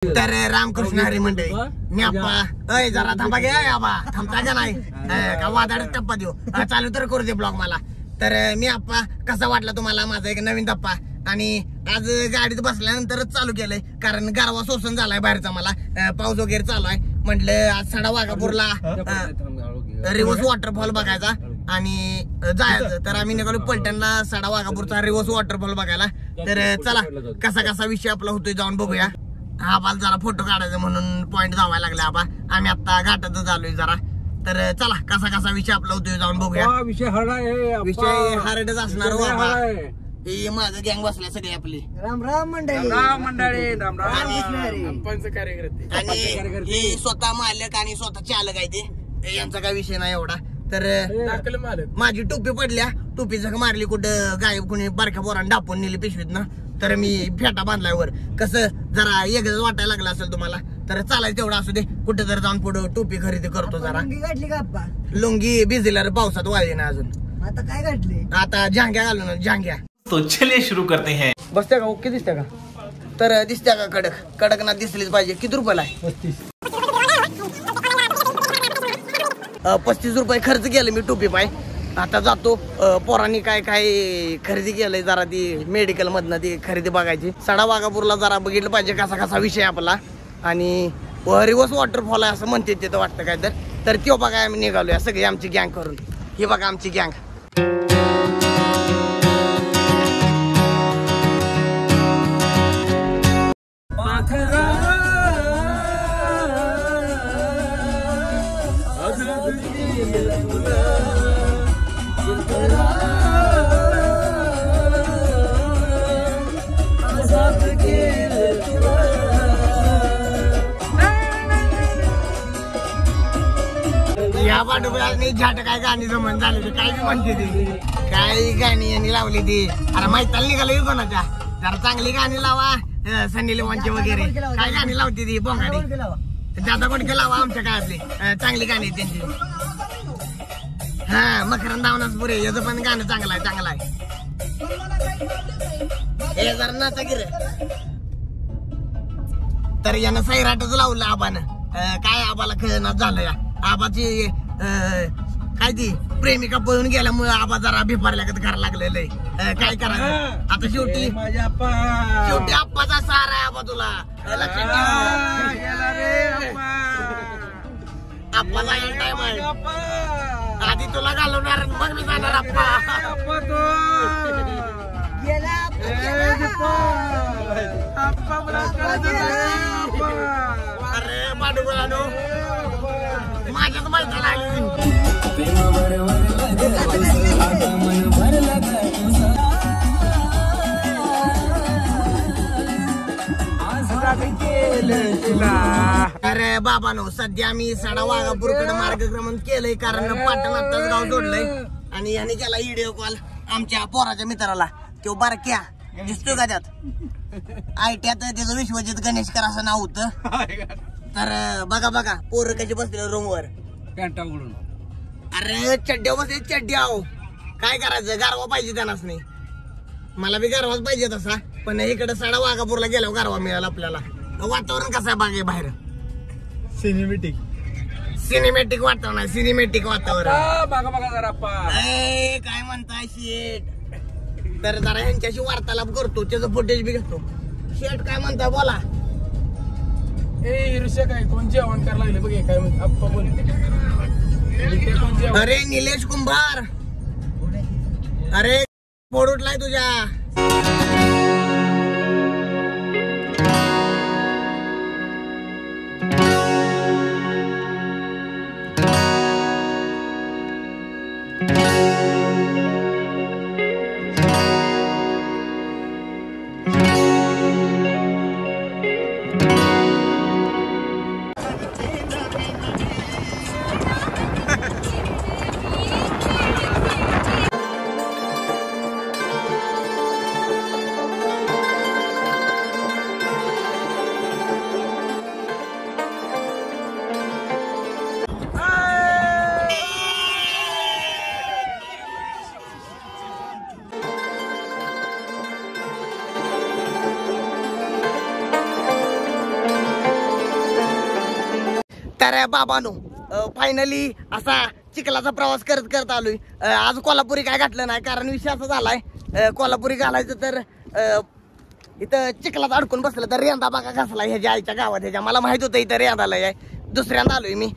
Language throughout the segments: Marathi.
तर रामकृष्ण हरी मंडळी मी आप्पा अय जरा थांबा घे आबा थांबता का नाही का वादाडच टप्पा देऊ चालू तर करू दे ब्लॉग मला. तर मी आप्पा कसा वाटला तुम्हाला माझा एक नवीन टप्पा. आणि आज गाडीत बसल्यानंतरच चालू केलंय कारण गारवा सोसन झालाय बाहेरचा मला पाऊस वगैरे चालू आहे. म्हटलं आज सडा वाघापूरला रिव्हर्स वॉटरफॉल बघायचा आणि जायचं. तर आम्ही निघालो पलटणला सडा वाघापूरचा रिव्हर्स वॉटरफॉल बघायला. तर चला कसा कसा विषय आपला होतोय जाऊन बघूया. आबाला जरा फोटो काढायचा म्हणून पॉइंट जावायला लागले आबा. आम्ही आता घाटातच आलोय जरा. तर चला कसा कसा विषय आपला होतोय जाऊन बघूया. विषय हार्डच असणार हो बाबा. हे माझं गँग बसल्या सगळे आपली. राम राम मंडळी. राम मंडळी राम राम. आणि हे स्वतः मालक आणि स्वतः चालक आहे ते यांचा काय विषय नाही एवढा. तर माझी टोपी पडल्या टोपी जग मारली कुठं गायब कोणी बारक्या पोरांनी डापून नेली पिशवीत ना. तर मी फेटा बांधलाय वर. कसं जरा वेगळंच वाटायला लागलं असेल तुम्हाला. तर चालायचं तेवढं असू दे कुठे जर जाऊन पुढे टोपी खरेदी करतो जरा. लुंगी भिजलेला भिजलेला वाळली ना अजून. आता काय घातले आता झांग्या घालू ना झांग्या. तो चलिए शुरू करते हैं. बसत्या का ओके दिसत्या का. तर दिसत्या का कडक कडक ना दिसलीच पाहिजे. किती रुपयाला आहे. 35 रुपये खर्च केलं मी टोपी पाय. आता जातो पोरांनी काय काय खरेदी केलंय जरा ती मेडिकल मधनं ती खरेदी बघायची. सडा वाघापूरला जरा बघितलं पाहिजे कसा कसा विषय आपला. आणि रिव्हर्स वॉटरफॉल आहे असं म्हणते तिथं वाटतं काय. तर तो बघा आम्ही निघालोय सगळी आमची गँग करून. हे बघा आमची गँग. या पाठोपाठ झाट काय गाणी जमन झाले ते काय म्हणते ती काय गाणी यांनी लावली ती. अरे माहिती निघाली कोणाच्या जरा चांगली गाणी लावा. सनी लिओनची वगैरे काय गाणी लावते ती बोंगाडी. दादा कोणके लावा आमच्या काळातली चांगली गाणी त्यांची. हा मकरंद दावनाच पुरे याचं पण गाणं चांगलं आहे चांगलं आहे. हे जरा नाचा गिर. तर यानं सैराटच लावलं आबानं. काय आबाला खेळणार झालं या आबाची काय ती प्रेमिका पळून गेल्यामुळे आबा जरा भिपारल्या करायला लागलेलं आहे. काय करायचं आता शेवटी आप्पाचा सहारा आहे आबा तुला लक्षात ठेव. आप्पा जायला टाइम आहे. आधी तुला घालवणार मग मी जाणार आप्पा. अरे माडूलानो माझ्याच माहिती लागली. अरे बाबानो सध्या मी सडा वाघापूरकडे मार्गक्रमण केलंय कारण पाटण आत्ताच गाव जोडलंय. आणि याने केला व्हिडिओ कॉल आमच्या पोराच्या मित्राला. तो बारक्या दिसतोय का त्यात आयट्यात त्याचं विश्वजित गणेशकर असं नाव होतं. तर बघा बघा पोरं कशी बसले रूमवर पॅन्टा उघडून. अरे चड्ड्या बसले चड्ड्या. काय करायचं गारवा पाहिजे त्यांनाच नाही. मला बी गारवाच पाहिजे तसा. पण इकडे सडा वाघापूरला गेल्यावर गारवा मिळाला आपल्याला. वातावरण कसं आहे बागे बाहेर. सिनेमॅटिक वातावरण आहे सिनेमॅटिक वातावरण. बघा बघा जरा काय म्हणताय शेट. तर जरा ह्यांच्याशी वार्तालाप करतो त्याचं फुटेज बी घेतो. शेट काय म्हणताय बोला. काय कोण जेवण करायला लागले बघ काय म्हणते आप्पा बोलते. अरे निलेश कुंभार अरे पोट उठलाय तुझ्या. तर बाबानो फायनली असा चिखलाचा प्रवास करत करत आलोय. आज कोल्हापुरी काय घातलं नाही, कारण विषय असा झालाय कोल्हापुरी घालायचं तर इथं चिखलात अडकून बसलं तर रेंदा बघा घासला ह्याच्या आईच्या गावात. ह्याच्या मला माहित होतं इथं रेंदाला आहे. दुसऱ्यांदा आलोय मी.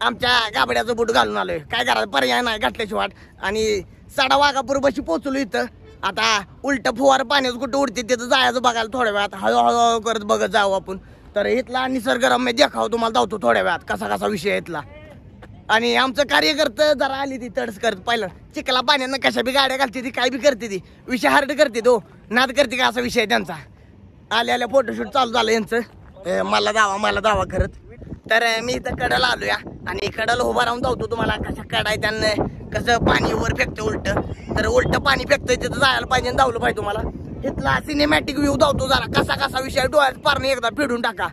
आमच्या गाबड्याचं बूट घालून आलोय. काय करायचं, पर्याय नाही घातल्याची वाट. आणि साडा वाघापूर बशी पोहोचलो इथं. आता उलट फुवार पाण्याचं कुठं उडते तिथं जायचं बघायला थोड्या वेळात. हळूहळू करत बघत जाऊ आपण. तर इथला निसर्गरम्य देखाव तुम्हाला धावतो थोड्या वेळात कसा कसा विषय इथला. आणि आमचं कार्यकर्तं जरा आली ती तडस करत पाहिलं चिखला पाण्यानं कशा बी गाड्या घालते ती, काय बी करते ती, विषय हार्ड करते तो, नाद करते का असा विषय त्यांचा. आल्या फोटोशूट चालू झालं यांचं. मला दावा करत. तर मी इथं कडाला आलो या आणि कडाला उभा राहून धावतो तुम्हाला कशा कडाय त्यांना कसं पाणी वर फेकतं उलट. तर उलट पाणी फेकतंय तिथं जायला पाहिजे, धावलं पाहिजे तुम्हाला. इथला सिनेमॅटिक व्ह्यू धावतो जरा कसा कसा विषय, डोळ्यात पारणे एकदा फेडून टाका.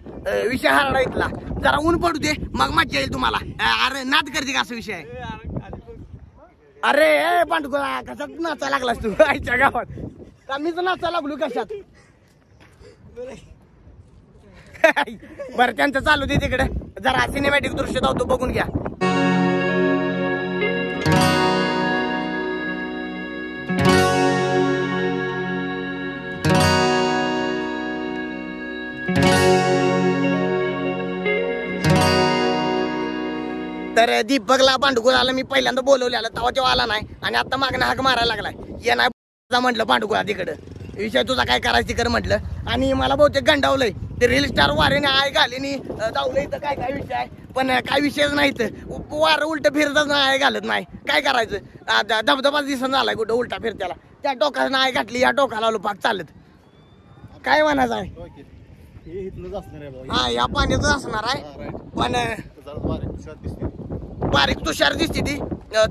विषय हार्ड इथला, जरा ऊन पडू दे मग मज्जा येईल तुम्हाला. अरे नाद करते का असा विषय आहे. अरे पांडुगोळा कशात नाचा लागलास तू आईच्या गावात, का मीच नाचा लागलो कशात. बरं त्यांचं चालू दे तिकडे, जरा सिनेमॅटिक दृश्य धावतो बघून घ्या. तर दीपकला पांडुगुळाला मी पहिल्यांदा बोलवलेला तेव्हा तेव्हा आला नाही आणि आता मागणं हाक मारायला लागलाय. या नाही म्हटलं पांडुगुळा तिकडं, विषय तुझा काय करायचं तिकडं म्हटलं. आणि मला बहुतेक गंडावलंय ते रील स्टार वारेने आय घालीनी जाऊलंय. इथं काय काय विषय आहे, पण काय विषयच नाही. तर वारं उलट फिरतच नाही, घालत नाही. काय करायचं, धबधबाच दिसून झालाय कुठं उलटा फिरत्याला. त्या टोकाला नाही घातली, या टोकाला आलो पाक चालत. काय म्हणायचं आहे, हा या पाण्याचं असणार आहे. पण बारीक तुषार दिसते ती.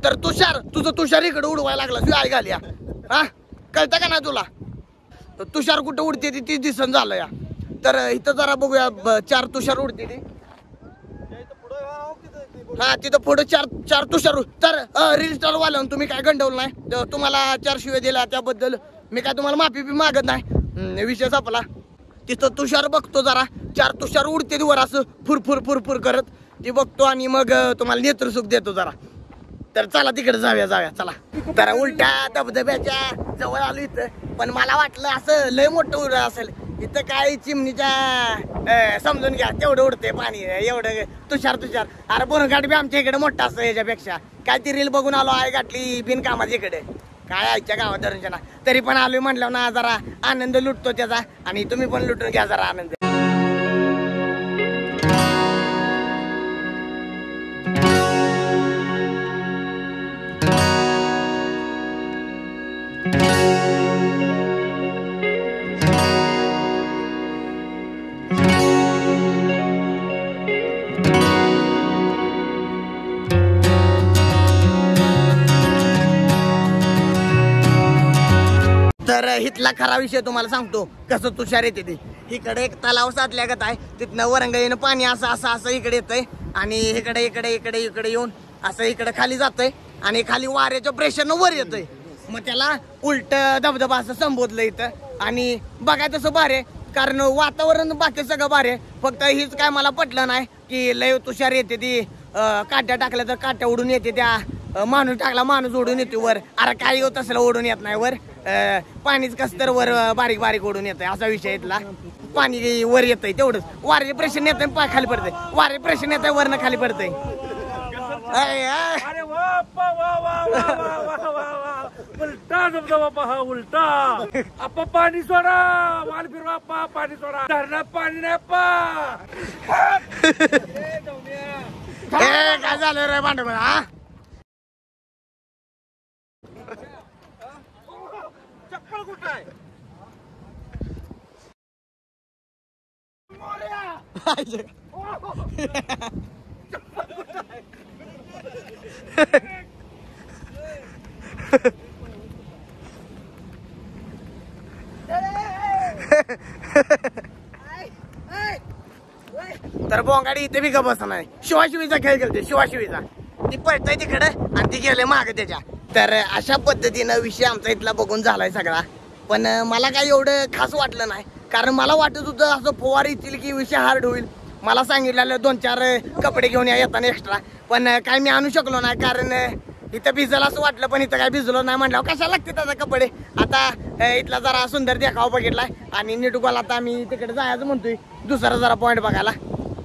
तर तुझं तुषार इकडे उडवायला लागला आई घाल या. हा कळतं का ना तुला, तुषार कुठं उडते ती तीच दिसन झालं या. तर इथं जरा बघूया 4 तुषार उडते ती. हा तिथं पुढे 4 तुषार. तर रील स्टार वाल्याहून तुम्ही काय गंडवलं नाही, तुम्हाला 4 शिव्या दिल्या त्याबद्दल मी काय तुम्हाला माफी बी मागत नाही. विषय संपला. तिथं तुषार बघतो जरा 4 तुषार उडते वर असं फुरफुर करत ती बघतो आणि मग तुम्हाला नेत्रसुख देतो जरा. तर चला तिकडे जाऊया चला. तर उलट्या धबधब्याच्या जवळ आलो इथं, पण मला वाटलं असं लय मोठं उड असेल. इथं काय चिमणीच्या समजून घ्या तेवढं उडते पाणी, एवढं तुषार. अरे बोरघाट बी आमच्या इकडे मोठा असतं याच्यापेक्षा. काय ती रील बघून आलो आहे गाठली बिनकामाची इकडे काय आईच्या गावात दर्शना. तरी पण आलोय म्हटलं ना जरा आनंद लुटतो त्याचा, आणि तुम्ही पण लुटून घ्या जरा आनंद. तर इथला खरा विषय तुम्हाला सांगतो कसं तुषार येते ते. इकडे एक तलाव साधल्यागत आहे, तिथनं वरंगळीनं पाणी असं इकडे येतंय आणि इकडे येऊन असं इकडे खाली जातंय आणि खाली वाऱ्याच्या प्रेशरनं वर येतंय. मग त्याला उलट धबधबा असं संबोधलं इथं. आणि बघाय तसं भारे, कारण वातावरण बाकी सगळं भारे. फक्त हीच काय मला पटलं नाही की लय तुषार येते ती. काट्या टाकल्या तर काट्या उडून येते, त्या माणूस टाकला माणूस उडून येते वर. अरे काय होत असलं उडून येत नाही वर. पाणीच कस तर वर बारीक उडून येतंय असा विषय इथला. पाणी वर येतंय तेवढंच, वारे प्रेशर येतंय पाय खाली पडतंय, वारे प्रेशर येतंय वरनं खाली पडतंय. उलटा धबधबा पहा उलटा. आप्पा पाणी सोडा, वाल फिरवा आप्पा पाणी सोडा. धरणात पाणी नाही आप्पा. काय झालं रे भांडवल, हा चप्पल कुठं आहे. तर बोंगाडी इथे बी गप नाही. शिवाशिवीचा खेळ खेळते, शिवाशिवीचा. ती पळतय तिकडे आणि ती गेले माग त्याच्या. तर अशा पद्धतीनं विषय आमचा इथला बघून झालाय सगळा. पण मला काही एवढं खास वाटलं नाही, कारण मला वाटत होतं असं फुवार येतील की विषय हार्ड होईल. मला सांगितलेलं 2-4 कपडे घेऊन या येताना एक्स्ट्रा, पण काय मी आणू शकलो नाही कारण इथं भिजलं असं वाटलं, पण इथं काय भिजलो नाही म्हटल्यावर कशाला लागते त्याचा कपडे. आता इथला जरा सुंदर देखावा बघितलाय आणि निटुकाला आता मी तिकडे जायचं म्हणतोय दुसरा जरा पॉईंट बघायला.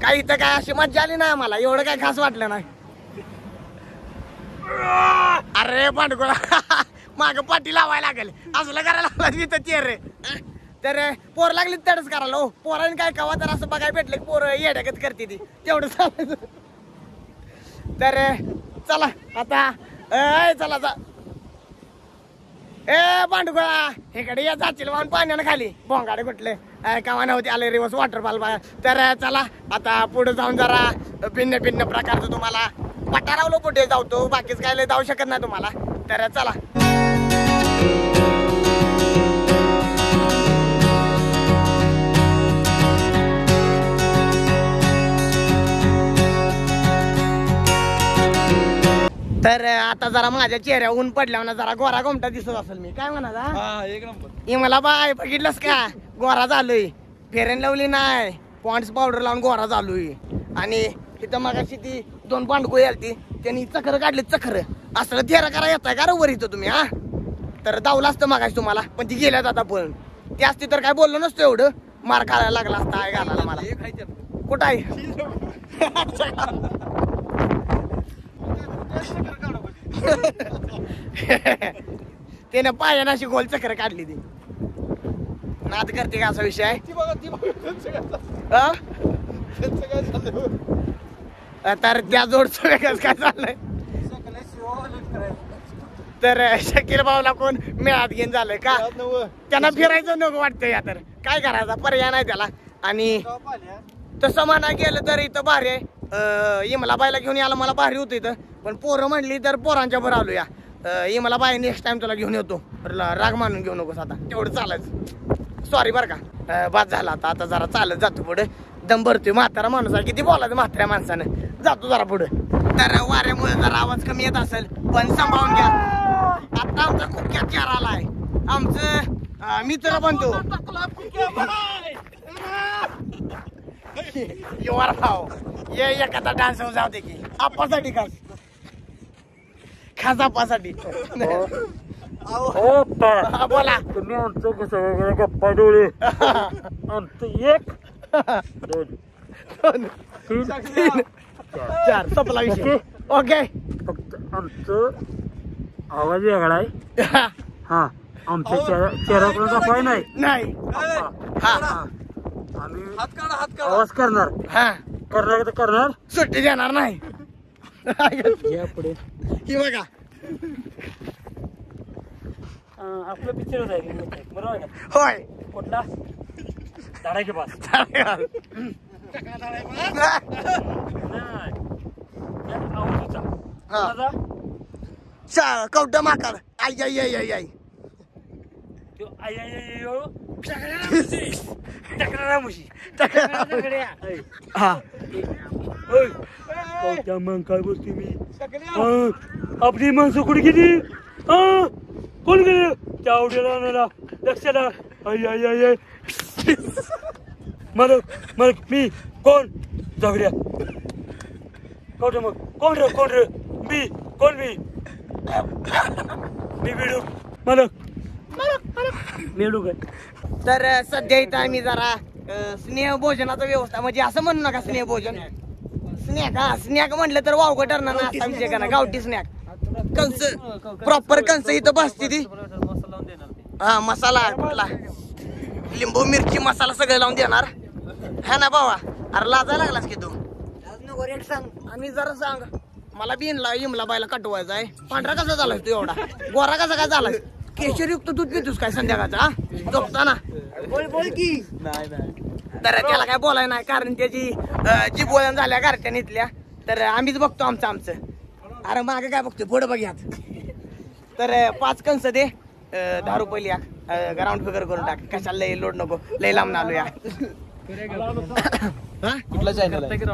काय इथं काय अशी मज्जा आली नाही मला, एवढं काय खास वाटलं नाही. अरे पांडुकोळा माग पाठी लावायला लागेल असलं करायला लागलं इथं चेहरे. तर पोर लागली तडच करायला. हो पोराने काय कवा तर असं बघायला भेटलं की पोरं येड्यागत करते ती, तेवढं चालायचं. तर चला आता चला जा. ए पांडुकोळा इकडे या जातील वाहून पाण्यानं खाली भोंगाडे कुठले कावा नव्हते आले रिवर्स वॉटरफॉल बघा. तर चला आता पुढे जाऊन जरा भिन्न भिन्न प्रकारचं तुम्हाला पटारावलो पुढे जाऊतो, बाकीच काय जाऊ शकत नाही तुम्हाला. तर चला. तर आता जरा माझ्या चेहऱ्यावर ऊन पडल्यावर ना जरा गोरा गोमटा दिसत असेल मी. काय म्हणा एक नंबर. हे मला बाय बघितलंस का गोरा झालोय, फेरेन लावली नाही पॉन्ड्स पावडर लावून गोरा झालोय. आणि तिथं मगाशी ती 2 पांडुकोळी आलती त्यांनी चक्र काढली. चक्र असलं तेरा करा येताय का वर इथं तुम्ही हा. तर दावलं असतं मगाशी तुम्हाला, पण ती गेल्यात आता पण. ती असती तर काय बोललो नसतो एवढं, मार खायला लागला असता काय घालायला मला. कुठं आहे त्याने पायानं अशी गोल चक्र काढली ती. नाद करते का असा विषय आहे. तर त्या जोडचं वेगळंच काय चाललंय. तर शकील भाऊला कोण मेळात घेऊन झालंय का, त्यांना फिरायचं नको वाटतं. या तर काय करायचा पर्याय नाही त्याला. आणि तसं म्हणा गेलं तर इथं भारी आहे. इमला बायला घेऊन यायला मला भारी होतं इथं, पण पोरं म्हणली तर पोरांच्या बरं आलो या. इमला बाय नेक्स्ट टाइम तुला घेऊन येतो, राग मानून घेऊ नकोस आता, तेवढं चालायचं. सॉरी बरं का. बाद झाला आता. आता जरा चालत जातो पुढे, दम भरतोय. म्हातारा माणूस आहे, किती बोलायचं म्हाताऱ्या माणसानं. जातो जरा पुढे. तर वाऱ्यामुळे जरा आवाज कमी येत असेल पण सांभाळून घ्या. आता आमचा कुख्यात चार आलाय, आमचं मित्र बनतो ये एखादा डान्स जाऊ दे की आप्पासाठी खास आप्पासाठी. बोला तुम्ही आमचं कसं गप्पा डोळे आमचं 1 2 3 4 संपला विषय. ओके फक्त आमचं आवाज वेगळा आहे. हा आमच्या चेहऱ्याकडून दाखवाय नाही. हा आम्ही आवाज करणार. हा करणार तर करणार, सुट्टी देणार नाही. पुढे ही बघा आपलं पिक्चर आहे बरोबर का. होय कुठला धडाके पास कवट माकड आई आई आई आई आई हा मग काय बोलते मी. आपली माणसं कुठे गेली, कोण गेले त्या आवडीला आणायला लक्षाला. आई आई आई आई मला मी कोण जागड्या कवटे मग कोण रे मी कोण मी बिडू मला मेलू काय. तर सध्या इथं आम्ही जरा स्नेह भोजनाचा व्यवस्था, म्हणजे असं म्हणू नका स्नेह भोजन, स्नॅक. हा स्नॅक म्हटलं तर वावगं ठरणार ना असा विषय करा. गावठी स्नॅक कंस, प्रॉपर कंस इथं बसते ती. हा मसाला कुठला लिंबू मिरची मसाला सगळं लावून देणार हा ना बाबा. अरे लाजा लागलास की तू. आणि जरा सांग मला बिनला इमला बायला कटवायचा आहे. पांढरा कसा झालाय तू एवढा, गोरा कसा काय झालाय, केशरयुक्त दूध पितोस काय संध्याकाळचा झोपताना. बोल की तर त्याला काय बोलाय नाही कारण त्याची जी बोलन झाल्या घरट्याने इथल्या. तर आम्हीच बघतो आमचं. अरे मागे काय बघतोय पुढे बघ्यात. तर 5 कंस दे 10 रुपये लिहा, ग्राउंड फिगर करून टाक. कशाला लय लोड नको, लय लांब आलो या. कुठला चॅनल आहे.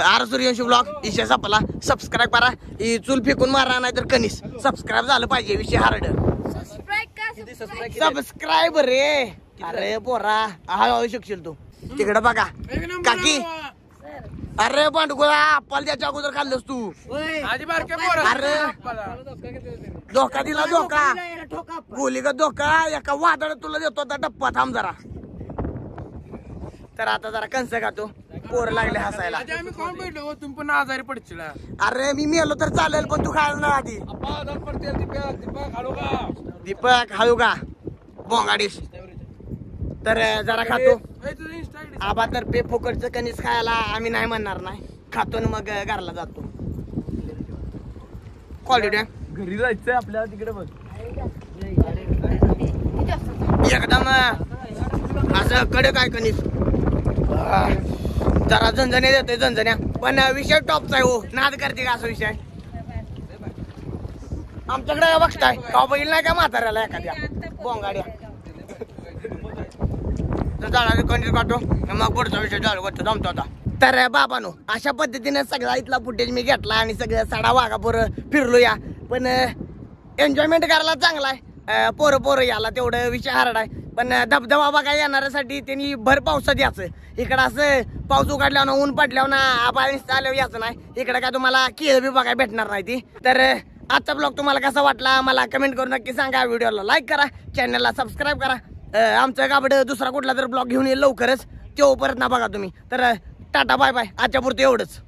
आर सूर्यवंशी ब्लॉग इशे सापला सबस्क्राईब करा. ही चूल फेकून मारा नाही तर कनिस सबस्क्राईब झालं पाहिजे. विषय हार्ड सबस्क्राईब रे. अरे पोरा हळूहळू शिकशील तू. तिकडे बघा काकी अरे पांडुगुळा आप्पाला त्याच्या अगोदर खाल्लंस तू. अरे धोका दिला धोका गोली का धोका एका वादळ तुला देतो आता डप्पा थांब जरा. तर आता जरा कंस खातो पोर लागले हसायला. तुम्ही पण आजारी पडशील. अरे मी मेलो तर चालेल पण तू खायला ना आधी. दीपक हळू का बोंगाडीस. तर जरा खातो. आबा तर पे फुकटचं कणीस खायला आम्ही नाही म्हणणार नाही. खातो ना मग घरला जातो. क्वालिटी घरी जायचंय आपल्याला तिकडे बघ. एकदम असं कडे काय कणीस जरा झणझण्या देतोय झणझण्या पण विषय टॉपचा आहे हो. नाद करते का असा विषय आमच्याकडे बघताय का बघील नाही का म्हाताऱ्याला एखाद्या बोंगाड्या. तर झाडा कणीस काढतो मग पुढचा विषय चालू करतो जमतो आता. तर बाबानो अशा पद्धतीने सगळा इथला फुटेज मी घेतला आणि सगळं साडा वाघापूर फिरलो या. पण एन्जॉयमेंट करायला चांगला आहे. पोरं पोरं याला तेवढं विषय हार्ड आहे. पण धबधबा बघायला येणाऱ्यासाठी त्यांनी भर पावसात यायचं. इकडं असं पाऊस उघडल्यावर ना ऊन पडल्यावर ना आबाळ आल्यावर यायचं नाही. इकडे काय तुम्हाला केळ बी बघायला भेटणार नाही ती. तर आजचा ब्लॉग तुम्हाला कसा वाटला मला कमेंट करून नक्की सांगा. व्हिडिओला लाईक करा चॅनलला सबस्क्राईब करा. आमचं गाबडं दुसरा कुठला तर ब्लॉग घेऊन येईल लवकरच. तो परत ना बघा तुम्ही. तर टाटा बाय बाय आजच्या पुरतं एवढंच.